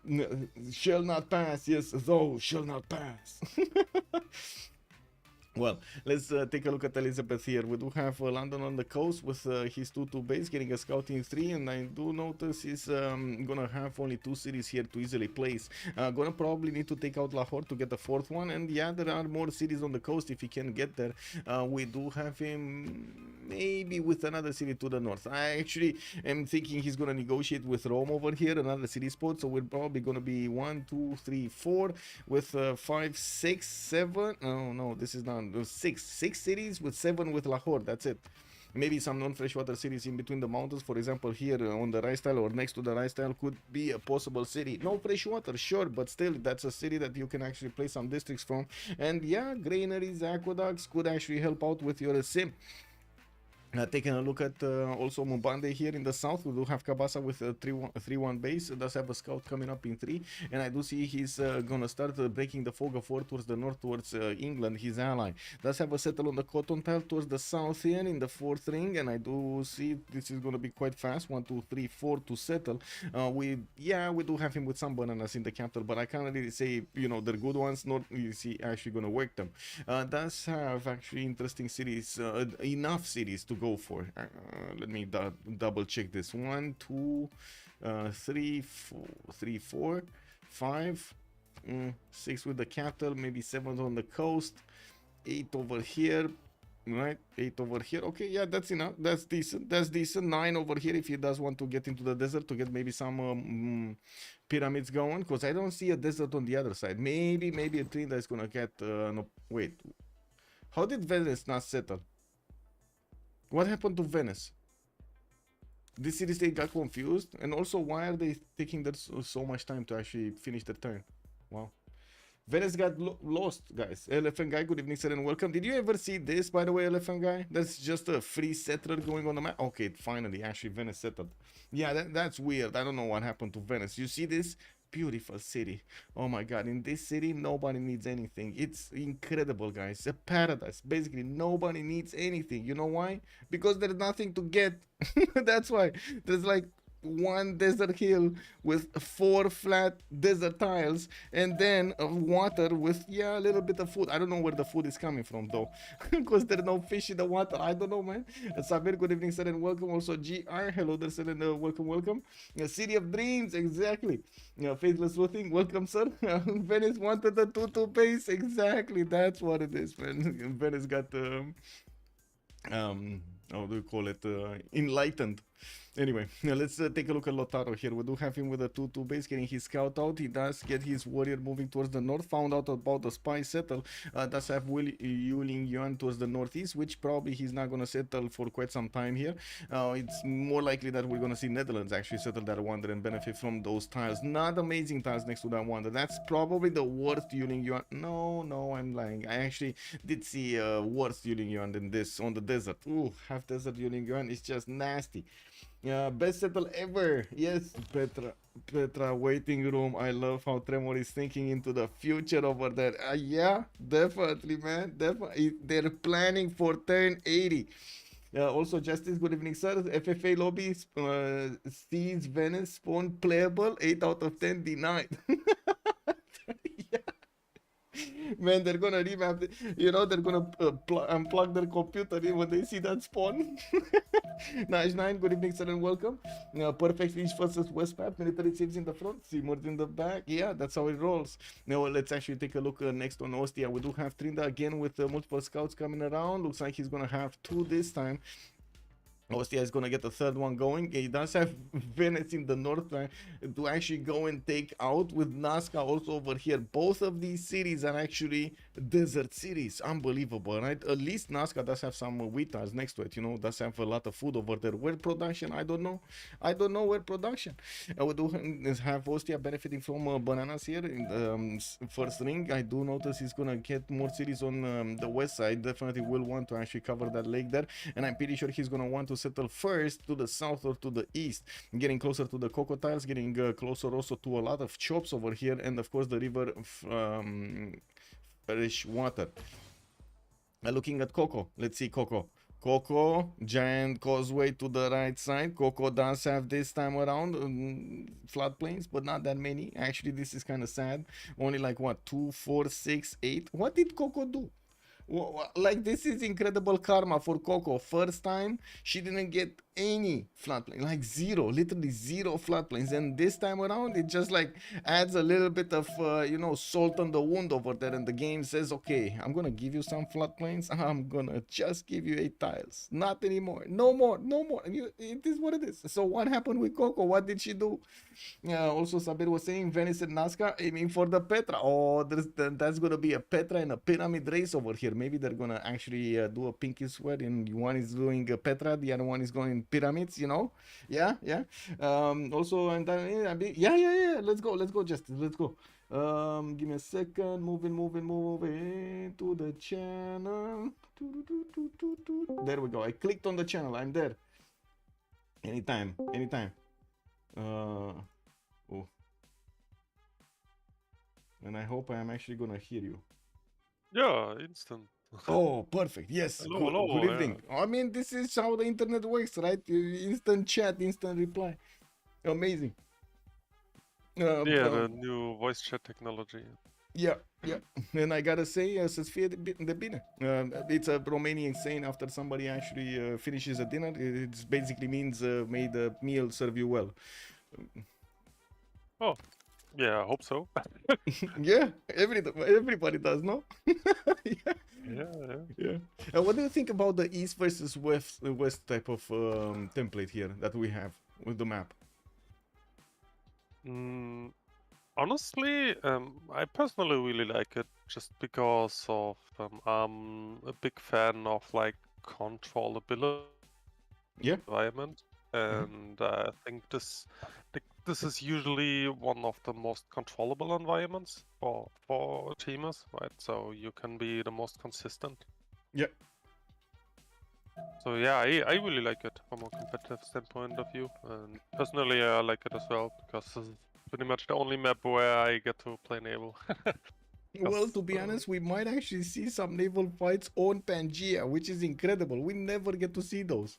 shall not pass. Yes, those shall not pass. Well, let's take a look at Elizabeth here. We do have London on the coast with his 2-2 base, getting a scouting 3, and I do notice he's gonna have only 2 cities here to easily place. Gonna probably need to take out Lahore to get the 4th one, and yeah, there are more cities on the coast if he can get there. We do have him maybe with another city to the north. I actually am thinking he's gonna negotiate with Rome over here, another city spot, so we're probably gonna be 1, 2, 3, 4 with 5, 6, 7. Oh no, this is not. 6 cities with 7 with Lahore. That's it. Maybe some non-freshwater cities in between the mountains, for example here on the rice tile or next to the rice tile could be a possible city. No freshwater, sure, but still that's a city that you can actually play some districts from. And yeah, granaries, aqueducts could actually help out with your sim. Taking a look at also Mubande here in the south, we do have Kabasa with a 3-1 base. Does have a scout coming up in 3, and I do see he's gonna start breaking the fog of war towards the north, towards England, his ally. Does have a settle on the cotton tile towards the south here in the 4th ring, and I do see this is gonna be quite fast. 1, 2, 3, 4 to settle. We do have him with some bananas in the capital, but I can't really say, you know, they're good ones, not is he actually gonna work them. Does have actually interesting cities, enough cities to go for. Let me double check this. 1, 2, 3, 4, 5, 6 with the capital, maybe 7 on the coast, 8 over here, right? 8 over here. Okay, yeah, that's enough. That's decent. That's decent. 9 over here if he does want to get into the desert to get maybe some pyramids going, because I don't see a desert on the other side. Maybe a train that's gonna get no, wait, how did Venice not settle? What happened to Venice? This city state got confused, and also why are they taking so much time to actually finish their turn? Wow. Venice got lost, guys. Elephant Guy, good evening, sir, and welcome. Did you ever see this, by the way, Elephant Guy? That's just a free settler going on the map. Okay, finally, actually, Venice settled. Yeah, that's weird. I don't know what happened to Venice. You see this? Beautiful city. Oh my god, in this city nobody needs anything. It's incredible, guys. A paradise. Basically nobody needs anything. You know why? Because there's nothing to get. That's why. There's like 1 desert hill with 4 flat desert tiles, and then water with, yeah, a little bit of food. I don't know where the food is coming from though, because there's no fish in the water. I don't know, man. Sabir, good evening, sir, and welcome. Also GR, hello there, sir, and welcome. City of Dreams, exactly. Faithless Sleuthing, welcome, sir. Venice wanted the 2-2 base, exactly. That's what it is, man. Venice got how do you call it, enlightened. Anyway, let's take a look at Lotaro here. We do have him with a 2-2 base, getting his scout out. He does get his warrior moving towards the north. Found out about the spy settle. Does have Yuling Yuan towards the northeast, which probably he's not going to settle for quite some time here. It's more likely that we're going to see Netherlands actually settle that wonder and benefit from those tiles. Not amazing tiles next to that wonder. That's probably the worst Yuling Yuan. No, I'm lying. I actually did see worse Yuling Yuan than this on the desert. Ooh, half desert Yuling Yuan is just nasty. Best settle ever. Yes, Petra waiting room. I love how Tremor is thinking into the future over there. Yeah, definitely, man. Definitely. They're planning for turn 80. Also, Justice, good evening, sir. FFA lobby sees Venice spawn playable. 8 out of 10 denied. Yeah. Man, they're gonna remap they're gonna unplug their computer when they see that spawn. Nash9, good evening, sir, and welcome. Perfect East versus West map. Military saves in the front, Seymour's in the back. Yeah, that's how it rolls. Now, let's actually take a look next on Ostia. We do have Trinda again with multiple scouts coming around. Looks like he's gonna have 2 this time. Ostia is going to get the third one going. He does have Venice in the north to actually go and take out, with Nazca also over here. Both of these cities are actually desert cities. Unbelievable, right? At least Nazca does have some wheat tiles next to it, does have a lot of food over there. Where production? I don't know where production. We do have Ostia benefiting from bananas here in the first ring. I do notice he's going to get more cities on the west side. Definitely will want to actually cover that lake there. And I'm pretty sure he's going to want to settle first to the south or to the east, getting closer to the cocoa tiles, getting closer also to a lot of chops over here, and of course the river fresh water. Looking at Coco, let's see Coco, giant causeway to the right side. Coco does have this time around floodplains, but not that many. Actually, this is kind of sad. Only like what, 2, 4, 6, 8. What did Coco do? Like, this is incredible karma for Coco. First time she didn't get any floodplain, like zero, literally zero floodplains, and this time around it just like adds a little bit of salt on the wound over there, and the game says, okay, I'm gonna give you some floodplains, I'm gonna just give you 8 tiles, not anymore, no more. It is what it is. So what happened with Coco? What did she do? Also Sabir was saying Venice and Nazca aiming for the Petra. Oh, that's gonna be a Petra and a pyramid race over here. Maybe they're gonna actually do a pinky sweat, and one is doing a Petra, the other one is going pyramids, yeah. Also, and yeah, let's go, Justice, let's go. Give me a second. Moving to the channel. There we go. I clicked on the channel. I'm there. Anytime. Oh, and I hope I am actually gonna hear you. Yeah, instant. Oh, perfect. Yes. Hello, good evening. I mean, this is how the internet works, right? Instant chat, instant reply. Amazing. The new voice chat technology. Yeah. And I gotta say, să-ți fie de bine. It's a Romanian saying after somebody actually finishes a dinner. It basically means may the meal serve you well. Oh, yeah, I hope so. Yeah, everybody does, no? Yeah. What do you think about the east versus west type of template here that we have with the map? Honestly, I personally really like it just because of I'm a big fan of like controllability environment, and I think this is usually one of the most controllable environments for teamers, right? So you can be the most consistent. Yeah. So yeah, I really like it from a competitive standpoint of view, and personally I like it as well because this is pretty much the only map where I get to play naval. Well, to be honest, we might actually see some naval fights on Pangea, which is incredible. We never get to see those.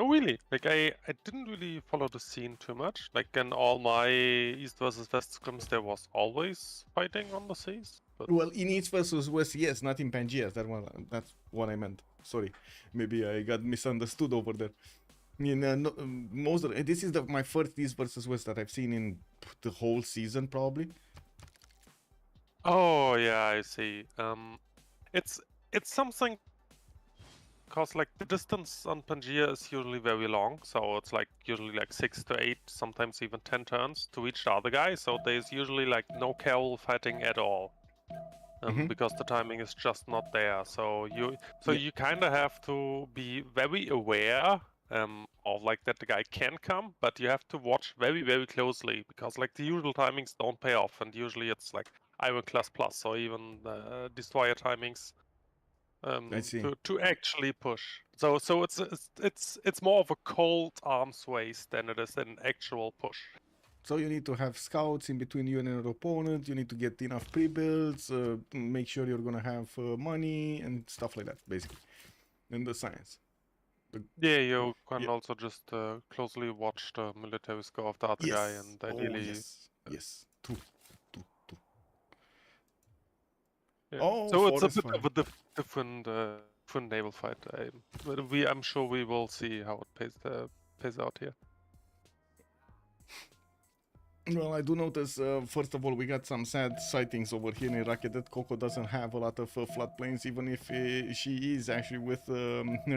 Oh really? Like I didn't really follow the scene too much. Like in all my East versus West scrims, there was always fighting on the seas. But... Well, in East versus West, yes, not in Pangea. That's what I meant. Sorry, maybe I got misunderstood over there. This is my first East versus West that I've seen in the whole season, probably. Oh yeah, I see. It's something because like the distance on Pangaea is usually very long, so it's like usually like 6 to 8, sometimes even 10 turns to reach the other guy. So there's usually like no carol fighting at all, because the timing is just not there. So you kind of have to be very aware of like that the guy can come, but you have to watch very very closely because like the usual timings don't pay off, and usually it's like Ironclad plus or even destroyer timings. I see. To actually push. So it's more of a cold arms race than it is an actual push. So you need to have scouts in between you and your opponent. You need to get enough pre-builds, make sure you're gonna have money and stuff like that, basically. In the science. Yeah, you can also just closely watch the military score of the other guy, and ideally. Yes. True. Yeah. Oh, so it's a bit fine. of a different naval fight. I'm sure we will see how it pays out here. Well, I do notice, first of all, we got some sad sightings over here in Iraq that Coco doesn't have a lot of floodplains, even if she is actually with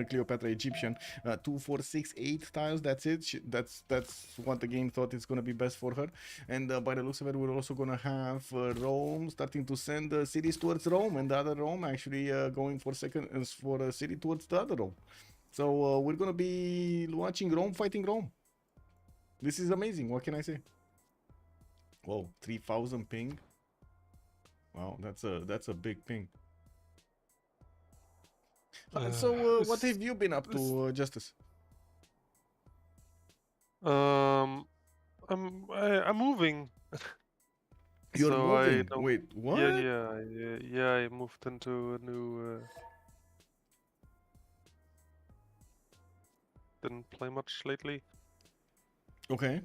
Cleopatra Egyptian. 2, 4, 6, 8 tiles, that's it. That's what the game thought is going to be best for her. And by the looks of it, we're also going to have Rome starting to send cities towards Rome, and the other Rome actually going for a city towards the other Rome. So we're going to be watching Rome fighting Rome. This is amazing, what can I say? Whoa, 3000 ping. Wow, that's a big ping. So what have you been up to, Justice? I'm moving. You're moving. Wait, what? Yeah. I moved into a new. Didn't play much lately. Okay.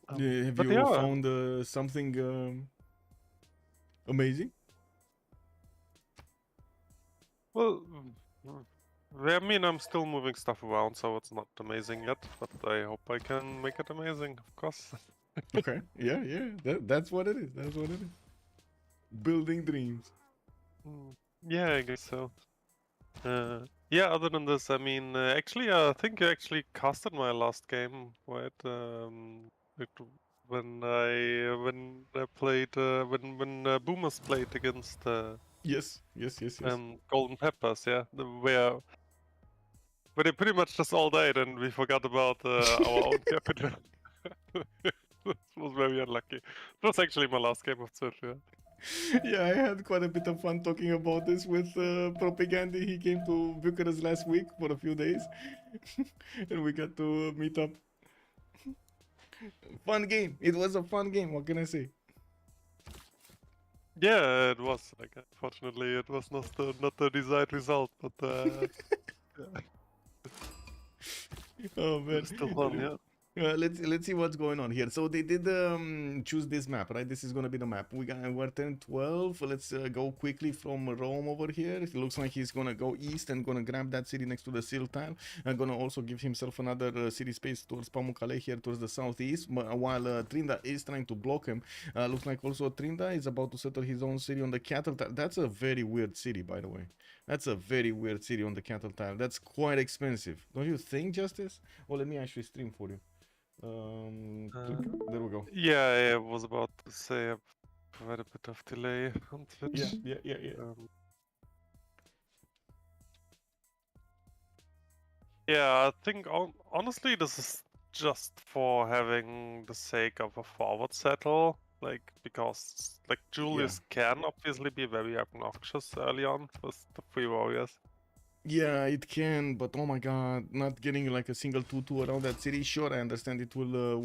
Have you found something amazing? Well, I mean, I'm still moving stuff around, so it's not amazing yet. But I hope I can make it amazing, of course. Okay. Yeah. That's what it is. That's what it is. Building dreams. Yeah, I guess so. Yeah. Other than this, I mean, actually, I think you actually casted my last game, right? When Boomers played against Yes. Golden Peppers, yeah, where they pretty much just all died, and we forgot about our own capital. This was very unlucky. It was actually my last game of Civ, yeah. Yeah, I had quite a bit of fun talking about this with Propaganda. He came to Bucharest last week for a few days, and we got to meet up. Fun game. It was a fun game. What can I say? Yeah, it was. Like, unfortunately, it was not the desired result, but yeah. Oh man, still fun, yeah. Let's see what's going on here. So they did choose this map, right? This is gonna be the map. We're 10-12. Let's go quickly from Rome over here. It looks like he's gonna go east and gonna grab that city next to the seal tile. And gonna also give himself another city space towards Pamukkale here towards the southeast. While Trinda is trying to block him. Looks like also Trinda is about to settle his own city on the cattle tile. That's a very weird city, by the way. That's a very weird city on the cattle tile. That's quite expensive, don't you think, Justice? Oh, let me actually stream for you. There we go. Yeah, I was about to say quite a bit of delay on Twitch. Yeah. Yeah, I think honestly this is just for having the sake of a forward settle, like because like Julius can obviously be very obnoxious early on with the 3 warriors. Yeah, it can, but oh my god, not getting like a single 2-2 around that city. Sure, I understand it will